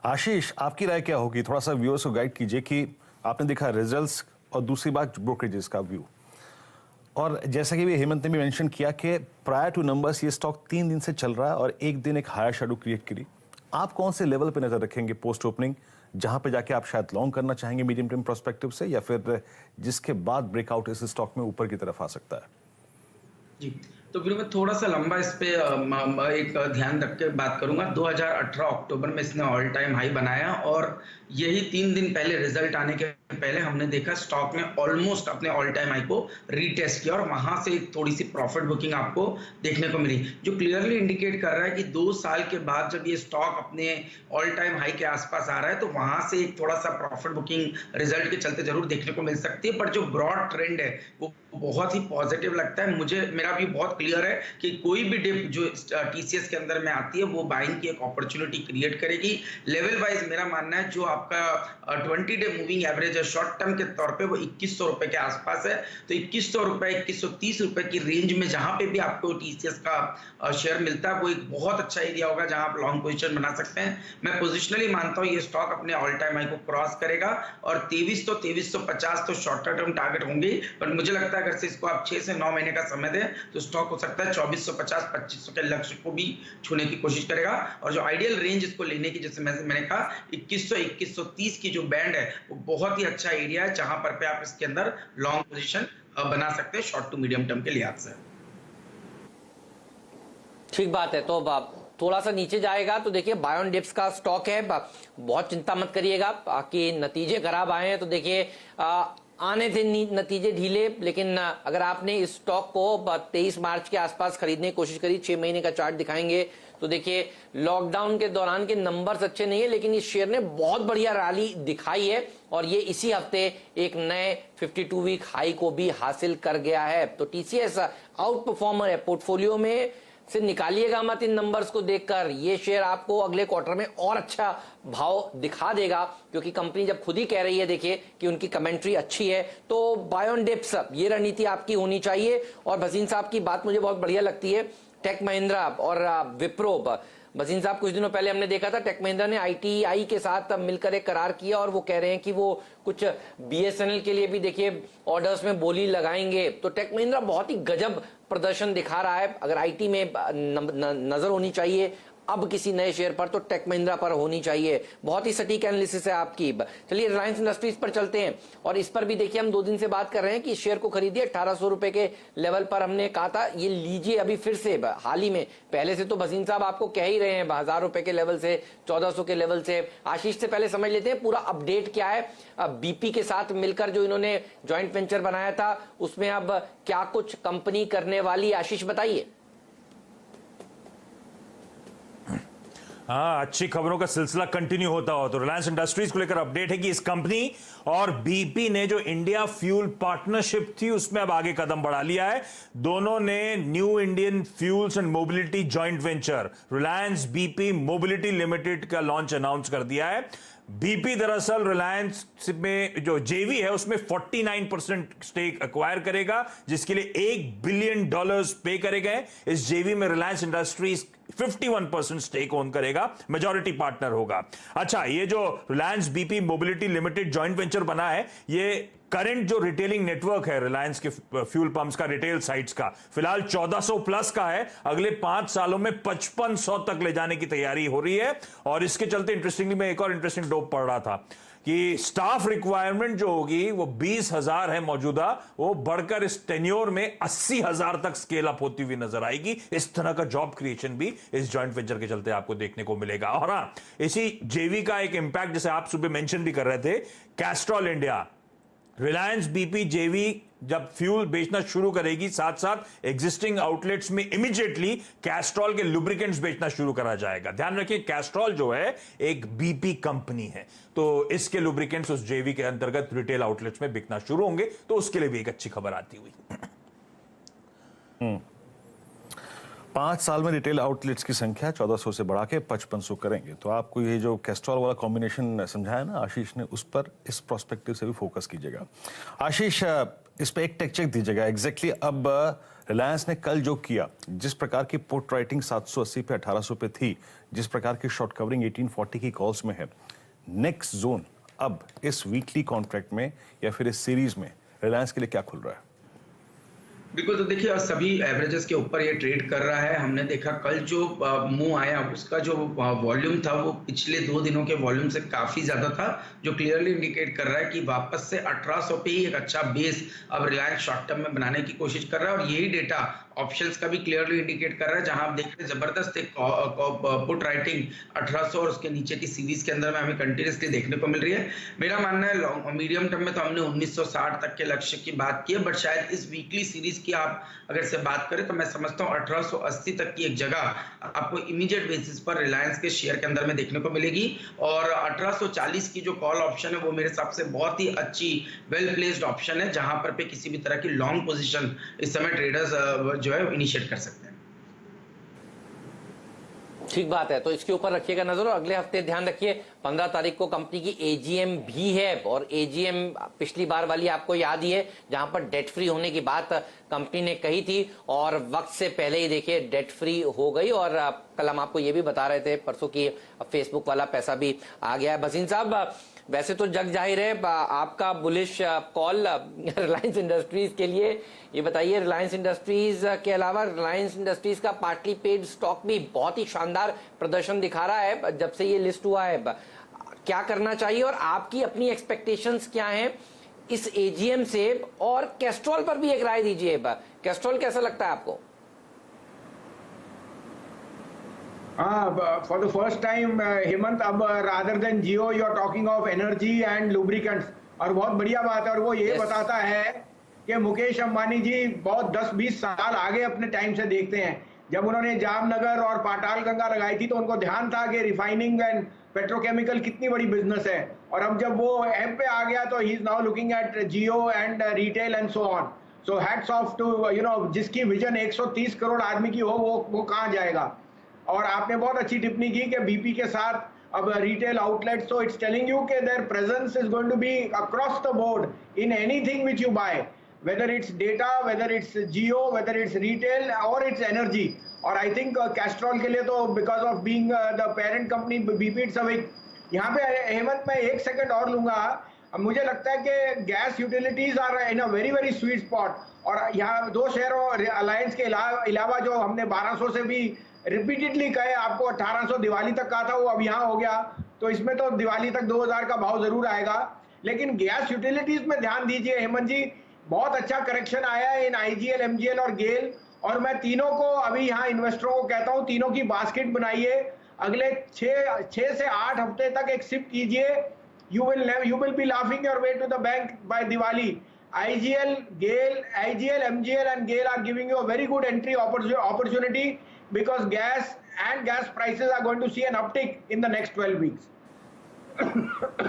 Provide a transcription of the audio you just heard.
आशीष, आपकी राय क्या होगी? थोड़ा सा व्यूअर्स को गाइड कीजिए कि आपने देखा रिजल्ट्स और दूसरी बात ब्रोकरेजेस का व्यू। और जैसा कि भी हेमंत ने भी मेंशन किया कि प्रायर टू नंबर्स ये स्टॉक 3 दिन से चल रहा है और एक दिन एक हायर शेडो क्रिएट करी। आप कौन से लेवल पे नजर रखेंगे पोस्ट ओपनिंग, जहां पे जाके आप शायद लॉन्ग करना चाहेंगे मीडियम टर्म प्रोस्पेक्टिव से, या फिर जिसके बाद ब्रेकआउट इस स्टॉक में ऊपर की तरफ आ सकता है? जी, तो फिर मैं थोड़ा सा लंबा इस पे एक ध्यान रख के बात करूंगा। 2018 अक्टूबर में इसने ऑल टाइम हाई बनाया और यही 3 दिन पहले रिजल्ट आने के पहले हमने देखा स्टॉक ने ऑलमोस्ट अपने ऑल टाइम हाई को रीटेस्ट किया और वहां से एक थोड़ी सी प्रॉफिट बुकिंग आपको देखने को मिली, जो क्लियरली इंडिकेट कर रहा है कि 2 साल के बाद जब ये स्टॉक अपने ऑल टाइम हाई के आसपास आ रहा है तो वहां से एक थोड़ा सा प्रॉफिट बुकिंग रिजल्ट के चलते जरूर देखने को मिल सकती है। पर जो ब्रॉड ट्रेंड है वो बहुत ही पॉजिटिव लगता है मुझे। मेरा भी बहुत क्लियर है कि कोई भी डिप जो टीसीएस के अंदर में आती है वो बाइंग की एक अपॉर्चुनिटी क्रिएट करेगी। लेवल वाइज मेरा मानना है जो आपका 20 डे मूविंग एवरेज है शॉर्ट टर्म के तौर पे वो 2100 रुपए के आसपास है। तो 2100 रुपए 2130 रुपए की रेंज में जहां पे भी आपको टीसीएस का शेयर मिलता है वो एक बहुत अच्छा एरिया होगा जहां आप लॉन्ग पोजीशन बना सकते हैं। मैं पोजिशनली मानता हूं ये स्टॉक अपने ऑल टाइम हाई को क्रॉस करेगा और 2350 तो शॉर्टर टर्म टारगेट होंगे। पर मुझे लगता है अगर से इसको आप 6 से 9 महीने का समय दें तो स्टॉक हो सकता है 2450-2500 के लक्ष्य को भी छूने की कोशिश करेगा। और जो आइडियल रेंज इसको लेने की, जैसे मैंने कहा 2100-2130 की जो बैंड है वो बहुत ही अच्छा एरिया है जहां पर पे आप इसके अंदर लॉन्ग पोजीशन बना सकते हैं शॉर्ट टू मीडियम टर्म के लिहाज से। ठीक बात है। तो थोड़ा सा नीचे जाएगा तो देखिए बायोन डिप्स का स्टॉक है, बहुत चिंता मत करिएगा कि नतीजे खराब आए हैं। तो देखिए आने थे नतीजे ढीले, लेकिन अगर आपने इस स्टॉक को 23 मार्च के आसपास खरीदने की कोशिश करी, 6 महीने का चार्ट दिखाएंगे तो देखिए लॉकडाउन के दौरान के नंबर्स अच्छे नहीं है, लेकिन इस शेयर ने बहुत बढ़िया रैली दिखाई है और ये इसी हफ्ते एक नए 52 वीक हाई को भी हासिल कर गया है। तो टीसीएस आउट परफॉर्मर है। पोर्टफोलियो में से निकालिएगा मत इन नंबर्स को देखकर। ये शेयर आपको अगले क्वार्टर में और अच्छा भाव दिखा देगा, क्योंकि कंपनी जब खुद ही कह रही है देखिए कि उनकी कमेंट्री अच्छी है। तो बायोन डिप्स ये रणनीति आपकी होनी चाहिए। और भसीन साहब की बात मुझे बहुत बढ़िया लगती है। टेक महिंद्रा और विप्रो, भसीन साहब कुछ दिनों पहले हमने देखा था टेक महिंद्रा ने आईटीआई के साथ मिलकर एक करार किया और वो कह रहे हैं कि वो कुछ बीएसएनएल के लिए भी देखिए ऑर्डर्स में बोली लगाएंगे। तो टेक महिंद्रा बहुत ही गजब प्रदर्शन दिखा रहा है। अगर आईटी में नजर होनी चाहिए अब किसी नए शेयर पर तो टेक महिंद्रा पर होनी चाहिए। बहुत ही सटीक एनालिसिस है आपकी। चलिए रिलायंस इंडस्ट्रीज पर चलते हैं और इस पर भी देखिए हम 2 दिन से बात कर रहे हैं कि शेयर को खरीदिए। 1800 रुपए के लेवल पर हमने कहा था ये लीजिए अभी फिर से हाल ही में। पहले से तो भसीन साहब आपको कह ही रहे हैं 1000 रुपए के लेवल से, 1400 के लेवल से। आशीष से पहले समझ लेते हैं पूरा अपडेट क्या है। बीपी के साथ मिलकर जो इन्होंने ज्वाइंट वेंचर बनाया था उसमें अब क्या कुछ कंपनी करने वाली, आशीष बताइए। हाँ, अच्छी खबरों का सिलसिला कंटिन्यू होता हो तो रिलायंस इंडस्ट्रीज को लेकर अपडेट है कि इस कंपनी और बीपी ने जो इंडिया फ्यूल पार्टनरशिप थी उसमें अब आगे कदम बढ़ा लिया है। दोनों ने new Indian fuels and mobility joint venture Reliance BP mobility limited का लॉन्च अनाउंस कर दिया है। बीपी दरअसल रिलायंस में जो जेवी है उसमें 49% स्टेक एक्वायर करेगा, जिसके लिए $1 बिलियन पे करे गए। इस जेवी में रिलायंस इंडस्ट्रीज 51% स्टेक ओन करेगा, मेजॉरिटी पार्टनर होगा। अच्छा, ये जो Reliance BP mobility limited joint venture बना है, ये करंट जो रिटेलिंग नेटवर्क है रिलायंस के फ्यूल पंप्स का, रिटेल साइट्स का, फिलहाल 1400 प्लस का है। अगले 5 सालों में 5500 तक ले जाने की तैयारी हो रही है। और इसके चलते इंटरेस्टिंगली मैं एक और इंटरेस्टिंग डोप पढ़ रहा था कि स्टाफ रिक्वायरमेंट जो होगी वो 20,000 है मौजूदा, वो बढ़कर इस टेन्योर में 80,000 तक स्केल अप होती हुई नजर आएगी। इस तरह का जॉब क्रिएशन भी इस जॉइंट वेंचर के चलते आपको देखने को मिलेगा। और हाँ, इसी जेवी का एक इंपैक्ट जैसे आप सुबह मेंशन भी कर रहे थे, कैस्ट्रॉल इंडिया रिलायंस बीपी जेवी जब फ्यूल बेचना शुरू करेगी, साथ साथ एग्जिस्टिंग आउटलेट्स में इमीडिएटली कैस्ट्रॉल के लुब्रिकेंट्स बेचना शुरू करा जाएगा। ध्यान रखिए कैस्ट्रॉल जो है एक बीपी कंपनी है, तो इसके लुब्रिकेंट्स उस जेवी के अंतर्गत रिटेल आउटलेट्स में बिकना शुरू होंगे, तो उसके लिए भी एक अच्छी खबर आती हुई। 5 साल में रिटेल आउटलेट्स की संख्या 1400 से बढ़ा के 5500 करेंगे। तो आपको ये जो कैस्ट्रॉल वाला कॉम्बिनेशन समझाया ना आशीष ने, उस पर इस प्रोस्पेक्टिव से भी फोकस कीजिएगा। आशीष, इस पे एक टेक चेक दीजिएगा। एग्जैक्टली अब रिलायंस ने कल जो किया, जिस प्रकार की पुट राइटिंग 780 पे 1800 पे थी, जिस प्रकार की शॉर्ट कवरिंग 1840 की कॉल्स में है, नेक्स्ट जोन अब इस वीकली कॉन्ट्रैक्ट में या फिर इस सीरीज में रिलायंस के लिए क्या खुल रहा है? बिल्कुल, तो देखिए सभी एवरेजेस के ऊपर ये ट्रेड कर रहा है। हमने देखा कल जो मूव आया उसका जो वॉल्यूम था वो पिछले 2 दिनों के वॉल्यूम से काफी ज्यादा था, जो क्लियरली इंडिकेट कर रहा है कि वापस से 1800 पे ही एक अच्छा बेस अब रिलायंस शॉर्ट टर्म में बनाने की कोशिश कर रहा है। और यही डेटा ऑप्शंस का भी क्लियरली इंडिकेट कर रहा है, जहां आप देख रहे हैं जबरदस्त एक पुट राइटिंग 1800 और उसके नीचे की सीरीज के अंदर में हमें कंटिन्यूसली देखने को मिल रही है। मेरा मानना है लॉन्ग मीडियम टर्म में तो हमने 1960 तक के लक्ष्य की बात की है, बट शायद इस वीकली सीरीज की आप अगर से बात करें तो मैं समझता हूँ 1880 तक की एक जगह आपको इमीडिएट बेसिस पर रिलायंस के शेयर के अंदर में देखने को मिलेगी। और 1840 की जो कॉल ऑप्शन है वो मेरे हिसाब से बहुत ही अच्छी वेल प्लेस्ड ऑप्शन है, जहां पर पे किसी भी तरह की लॉन्ग पोजीशन इस समय ट्रेडर्स जो है इनिशिएट कर सकते हैं। ठीक बात है, तो इसके ऊपर रखिएगा नजर। और अगले हफ्ते ध्यान रखिए 15 तारीख को कंपनी की एजीएम भी है, और एजीएम पिछली बार वाली आपको याद ही है, जहां पर डेट फ्री होने की बात कंपनी ने कही थी और वक्त से पहले ही देखिए डेट फ्री हो गई। और कल हम आपको ये भी बता रहे थे परसों की फेसबुक वाला पैसा भी आ गया है। भसीन साहब, वैसे तो जग जाहिर है आपका बुलिश कॉल रिलायंस इंडस्ट्रीज के लिए, ये बताइए रिलायंस इंडस्ट्रीज के अलावा रिलायंस इंडस्ट्रीज का पार्टली पेड स्टॉक भी बहुत ही शानदार प्रदर्शन दिखा रहा है जब से ये लिस्ट हुआ है। क्या करना चाहिए और आपकी अपनी एक्सपेक्टेशंस क्या हैं इस एजीएम से? और कैस्ट्रॉल पर भी एक राय दीजिए, कैस्ट्रॉल कैसा लगता है आपको? For the first time, Hemant, अब rather than Jio, you are talking of energy and lubricants, और बहुत बढ़िया बात है। और वो ये बताता है कि मुकेश अंबानी जी बहुत 10-20 साल आगे अपने टाइम से देखते हैं। जब उन्होंने जामनगर और पाताल गंगा लगाई थी तो उनको ध्यान था कि रिफाइनिंग एंड पेट्रोकेमिकल कितनी बड़ी बिजनेस है, और अब जब वो एम पे आ गया तो he is now looking at Jio and retail and so on. So hats off to जिसकी विजन 130 करोड़ आदमी की हो वो कहाँ जाएगा। और आपने बहुत अच्छी टिप्पणी की कि बीपी के साथ अब retail outlet, so it's telling you कि their presence is going to be across the board in anything which you buy, whether it's data, whether it's Jio, whether it's retail और इट्स एनर्जी। और I think Castrol के लिए तो because of being the parent company BP, it's a big. यहाँ पे हेमंत मैं 1 second और लूंगा। मुझे लगता है कि gas utilities are in a very very sweet spot, और यहाँ 2 शेयरों अलायंस के अलावा जो हमने 1200 से भी रिपीटेडली कहे, आपको 1800 दिवाली तक कहा था, वो अब यहाँ हो गया, तो इसमें तो दिवाली तक 2000 का भाव जरूर आएगा। लेकिन गैस यूटिलिटीज में ध्यान दीजिए हेमंत जी, बहुत अच्छा करेक्शन आया है इन आईजीएल, एमजीएल और गेल, और मैं तीनों को अभी यहाँ इन्वेस्टरों को कहता हूँ तीनों की बास्केट बनाइए, अगले 6 से 8 हफ्ते तक एक सिप कीजिए, you will be laughing your way to the bank by Diwali. IGL, MGL and GAIL are giving you a very good entry opportunity because gas prices are going to see an uptick in the next 12 weeks.